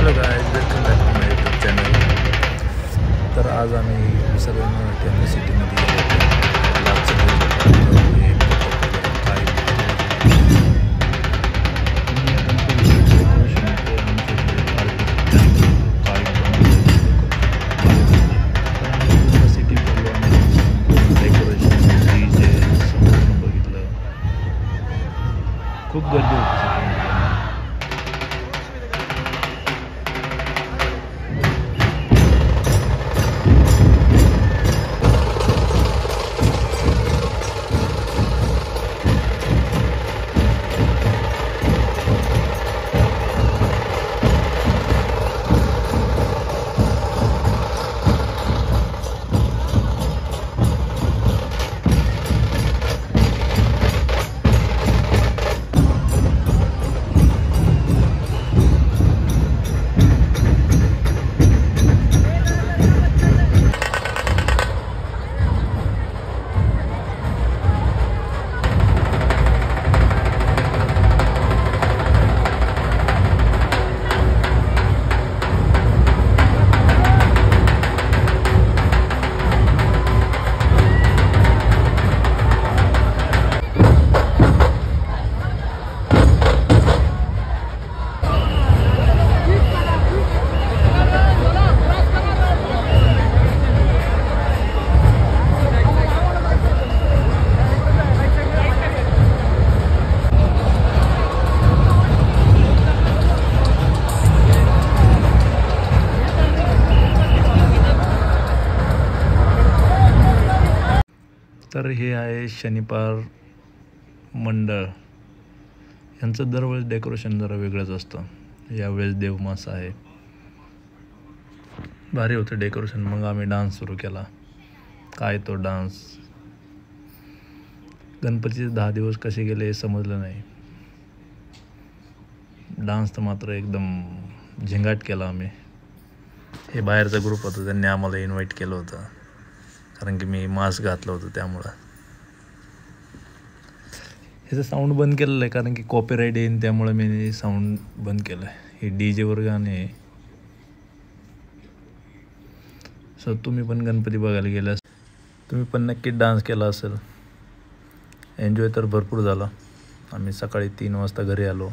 Hello guys, welcome back to my YouTube channel. तर आज आम्ही सर्वांना सिटीमध्ये खूप गर्दी होती. तर हे आहे शनिवार मंडळ. यांचं दरवेळेस डेकोरेशन जरा वेगळंच असतं. यावेळेस देवमासा आहे. भारी होतं डेकोरेशन. मग आम्ही डान्स सुरू केला. काय तो डान्स. गणपतीचे 10 दिवस कसे गेले हे समजलं नाही. डान्स तर मात्र एकदम झिंगाट केला आम्ही. हे बाहेरचा ग्रुप होता, त्यांनी आम्हाला इन्व्हाइट केलं होतं कारण की मी मास्क घातलं होतं त्यामुळं. ह्याचं साऊंड बंद केलेलं आहे कारण की कॉपीराईट येईन, त्यामुळे मी साऊंड बंद केलं आहे. हे DJ गाणे. सो तुम्ही पण गणपती बघायला गेल्यास तुम्ही पण नक्की डान्स केला असेल. एन्जॉय तर भरपूर झाला. आम्ही सकाळी 3 वाजता घरी आलो.